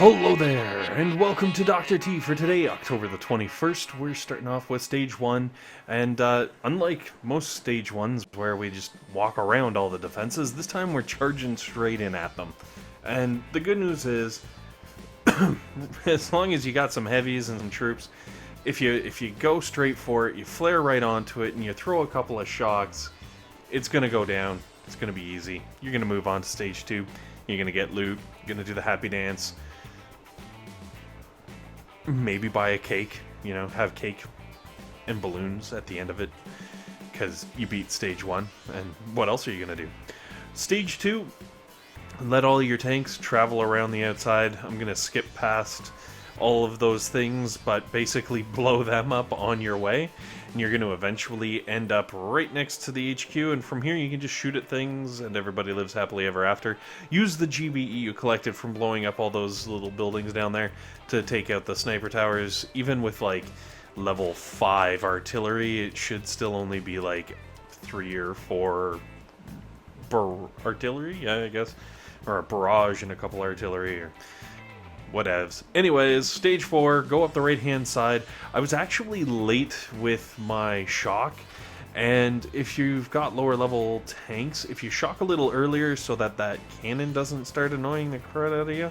Hello there, and welcome to Dr. T for today, October the 21st. We're starting off with Stage 1, and unlike most Stage 1s where we just walk around all the defenses, this time we're charging straight in at them. And the good news is, as long as you got some heavies and some troops, if you go straight for it, you flare right onto it, and you throw a couple of shocks, it's going to go down. It's going to be easy. You're going to move on to Stage 2. You're going to get loot. You're going to do the happy dance. Maybe buy a cake, have cake and balloons at the end of it, because you beat Stage 1, and what else are you going to do? Stage 2, let all your tanks travel around the outside. I'm going to skip past all of those things, but basically blow them up on your way, and you're going to eventually end up right next to the HQ, and from here you can just shoot at things, and everybody lives happily ever after. Use the GBE you collected from blowing up all those little buildings down there to take out the sniper towers. Even with like level 5 artillery, it should still only be like 3 or 4 artillery, yeah, I guess, or a barrage and a couple artillery, or whatevs. Anyways, Stage 4, go up the right-hand side. I was actually late with my shock, and if you've got lower-level tanks, if you shock a little earlier so that that cannon doesn't start annoying the crap out of you,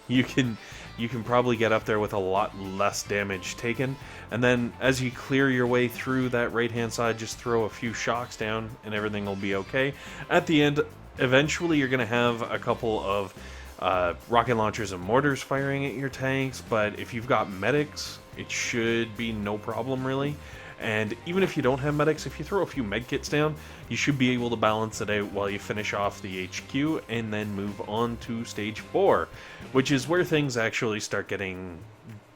you can probably get up there with a lot less damage taken. And then as you clear your way through that right-hand side, just throw a few shocks down, and everything will be okay. At the end, eventually you're going to have a couple of rocket launchers and mortars firing at your tanks, but if you've got medics, it should be no problem really. And even if you don't have medics, if you throw a few medkits down, you should be able to balance it out while you finish off the HQ and then move on to Stage 4, which is where things actually start getting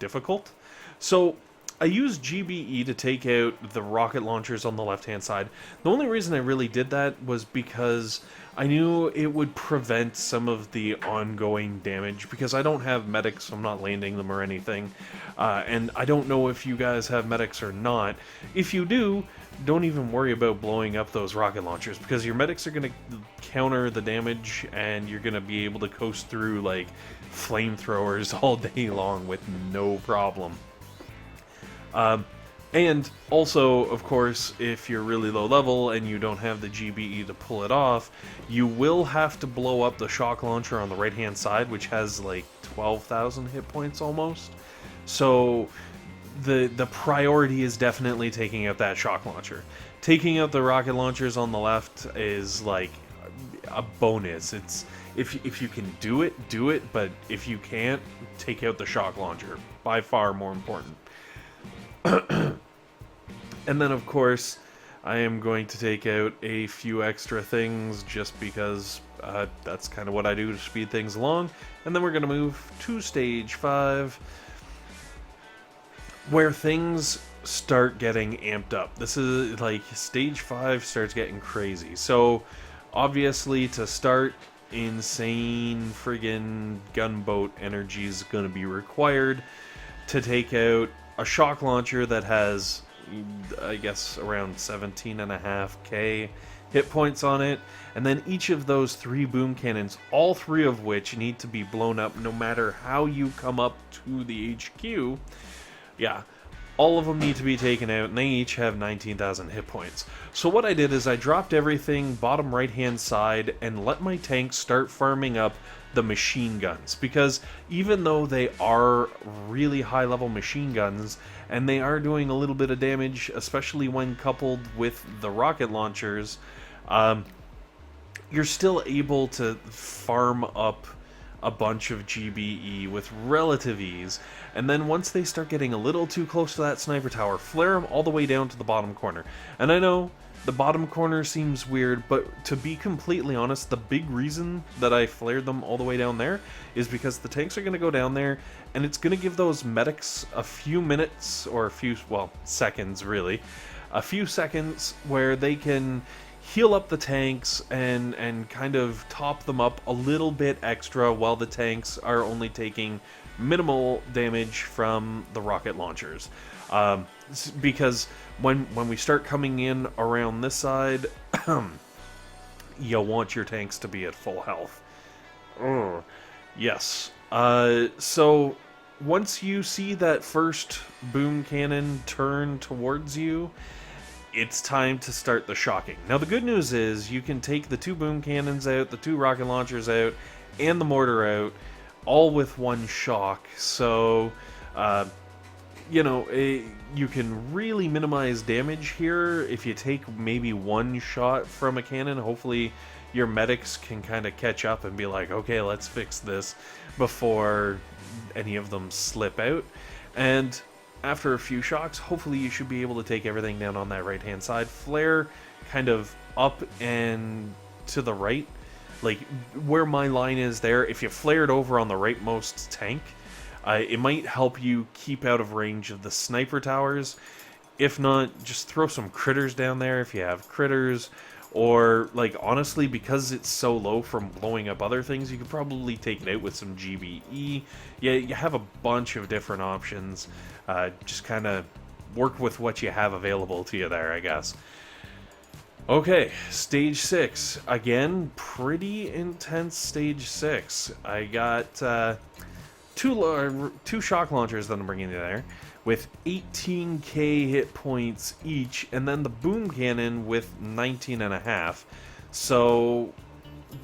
difficult. So I used GBE to take out the rocket launchers on the left-hand side. The only reason I really did that was because I knew it would prevent some of the ongoing damage, because I don't have medics, so I'm not landing them or anything. And I don't know if you guys have medics or not. If you do, don't even worry about blowing up those rocket launchers, because your medics are going to counter the damage, and you're going to be able to coast through like flamethrowers all day long with no problem. And also, of course, if you're really low level and you don't have the GBE to pull it off, you will have to blow up the shock launcher on the right-hand side, which has like 12,000 hit points almost. So the priority is definitely taking out that shock launcher. Taking out the rocket launchers on the left is like a bonus. It's if you can do it, but if you can't, take out the shock launcher. By far more important. And then, of course, I am going to take out a few extra things just because that's kind of what I do to speed things along. And then we're going to move to Stage 5, where things start getting amped up. This is like Stage 5 starts getting crazy. So, obviously, to start, insane friggin' gunboat energy is going to be required to take out a shock launcher that has, I guess, around 17.5k hit points on it, and then each of those 3 boom cannons, all 3 of which need to be blown up no matter how you come up to the HQ. Yeah, all of them need to be taken out, and they each have 19,000 hit points. So what I did is I dropped everything bottom right hand side and let my tanks start farming up the machine guns, because even though they are really high level machine guns and they are doing a little bit of damage, especially when coupled with the rocket launchers, you're still able to farm up a bunch of GBE with relative ease. And then once they start getting a little too close to that sniper tower, flare them all the way down to the bottom corner. And I know the bottom corner seems weird, but to be completely honest, the big reason that I flared them all the way down there is because the tanks are going to go down there, and it's going to give those medics a few minutes, or seconds really, a few seconds where they can heal up the tanks and kind of top them up a little bit extra while the tanks are only taking minimal damage from the rocket launchers. Because when we start coming in around this side, you'll want your tanks to be at full health. Yes. So once you see that first boom cannon turn towards you, it's time to start the shocking. Now, the good news is you can take the 2 boom cannons out, the 2 rocket launchers out, and the mortar out, all with one shock. So, you can really minimize damage here if you take maybe one shot from a cannon. Hopefully your medics can kind of catch up and be like, okay, let's fix this before any of them slip out. And after a few shocks, hopefully you should be able to take everything down on that right hand side. Flare kind of up and to the right, like where my line is there. If you flared over on the rightmost tank, it might help you keep out of range of the sniper towers. If not, just throw some critters down there if you have critters. Or, like, honestly, because it's so low from blowing up other things, you could probably take it out with some GBE. Yeah, you have a bunch of different options. Just kind of work with what you have available to you there, I guess. Okay, stage 6. Again, pretty intense stage 6. I got two shock launchers that I'm bringing in there with 18k hit points each, and then the boom cannon with 19.5. So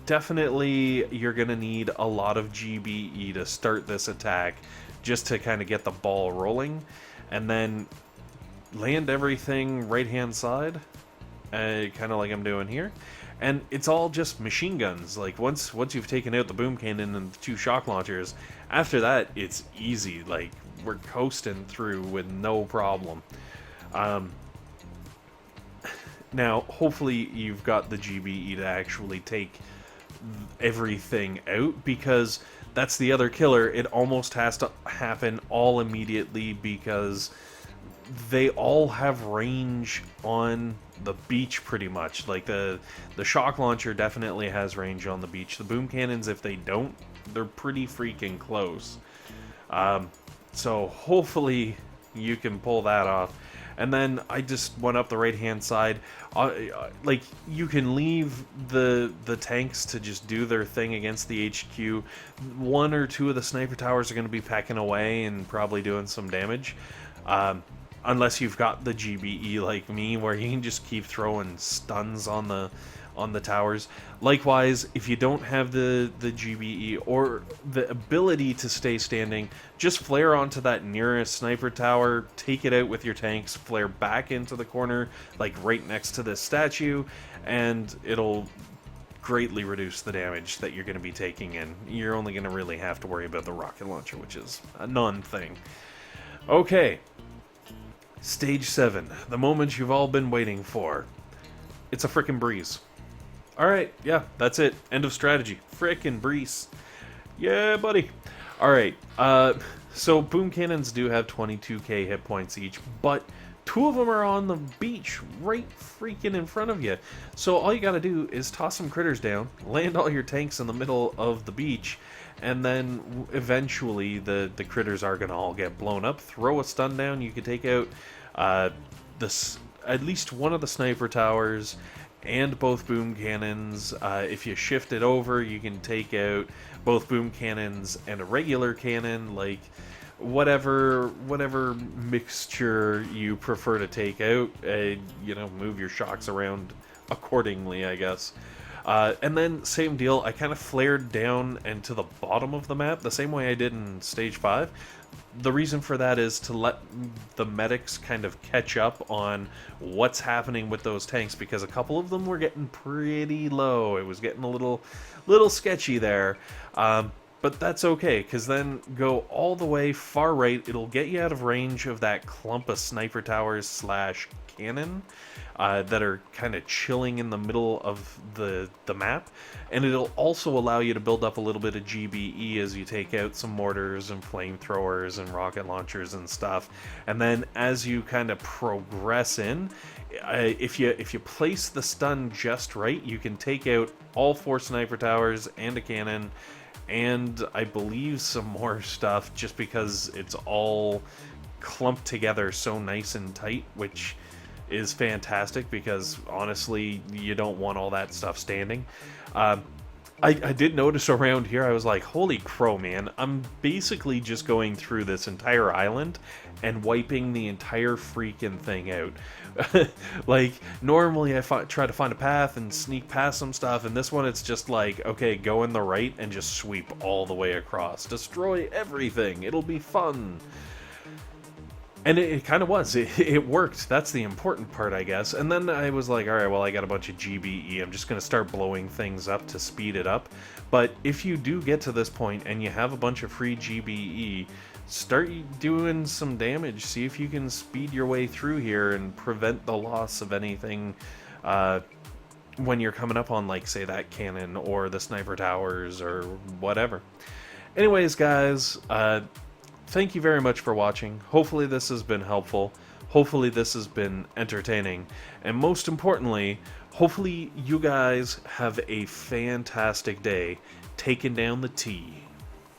definitely you're gonna need a lot of GBE to start this attack, just to kind of get the ball rolling, and then land everything right hand side, kind of like I'm doing here. And it's all just machine guns. Like, once you've taken out the boom cannon and the 2 shock launchers, after that, it's easy. Like, we're coasting through with no problem. Now, hopefully you've got the GBE to actually take everything out, because that's the other killer. It almost has to happen all immediately, because they all have range on the beach pretty much. Like the shock launcher definitely has range on the beach. The boom cannons, if they don't, they're pretty freaking close. So hopefully you can pull that off. And then I just went up the right hand side. Like, you can leave the tanks to just do their thing against the HQ. 1 or 2 of the sniper towers are going to be pecking away and probably doing some damage. Unless you've got the GBE like me, where you can just keep throwing stuns on the towers. Likewise, if you don't have the GBE or the ability to stay standing, just flare onto that nearest sniper tower, take it out with your tanks, flare back into the corner, like right next to this statue, and it'll greatly reduce the damage that you're going to be taking, and you're only going to really have to worry about the rocket launcher, which is a non-thing. Okay. Stage 7, the moment you've all been waiting for. It's a frickin' breeze. Alright, yeah, that's it. End of strategy. Frickin' breeze. Yeah, buddy. Alright, so boom cannons do have 22k hit points each, but 2 of them are on the beach right freaking in front of you. So all you gotta do is toss some critters down, land all your tanks in the middle of the beach, and then eventually the critters are gonna all get blown up. Throw a stun down, you can take out at least one of the sniper towers and both boom cannons. If you shift it over, you can take out both boom cannons and a regular cannon. Like, whatever mixture you prefer to take out, move your shocks around accordingly, I guess. And then, same deal, I kind of flared down and to the bottom of the map, the same way I did in Stage 5. The reason for that is to let the medics kind of catch up on what's happening with those tanks, because a couple of them were getting pretty low. It was getting a little sketchy there. But that's okay, because then go all the way far right. It'll get you out of range of that clump of sniper towers / cannon that are kind of chilling in the middle of the map. And it'll also allow you to build up a little bit of GBE as you take out some mortars and flamethrowers and rocket launchers and stuff. And then as you kind of progress in, if you place the stun just right, you can take out all 4 sniper towers and a cannon, and I believe some more stuff, just because it's all clumped together so nice and tight, which is fantastic, because honestly you don't want all that stuff standing. I did notice around here, I was like, holy crow, man. I'm basically just going through this entire island and wiping the entire freaking thing out. Like, normally I try to find a path and sneak past some stuff, and this one it's just like, okay, go in the right and just sweep all the way across. Destroy everything. It'll be fun. And it kind of was. It worked. That's the important part, I guess. And then I was like, all right, well, I got a bunch of GBE. I'm just going to start blowing things up to speed it up. But if you do get to this point and you have a bunch of free GBE, start doing some damage. See if you can speed your way through here and prevent the loss of anything when you're coming up on, like, say, that cannon or the sniper towers or whatever. Anyways, guys, thank you very much for watching. Hopefully this has been helpful. Hopefully this has been entertaining. And most importantly, hopefully you guys have a fantastic day taking down the T.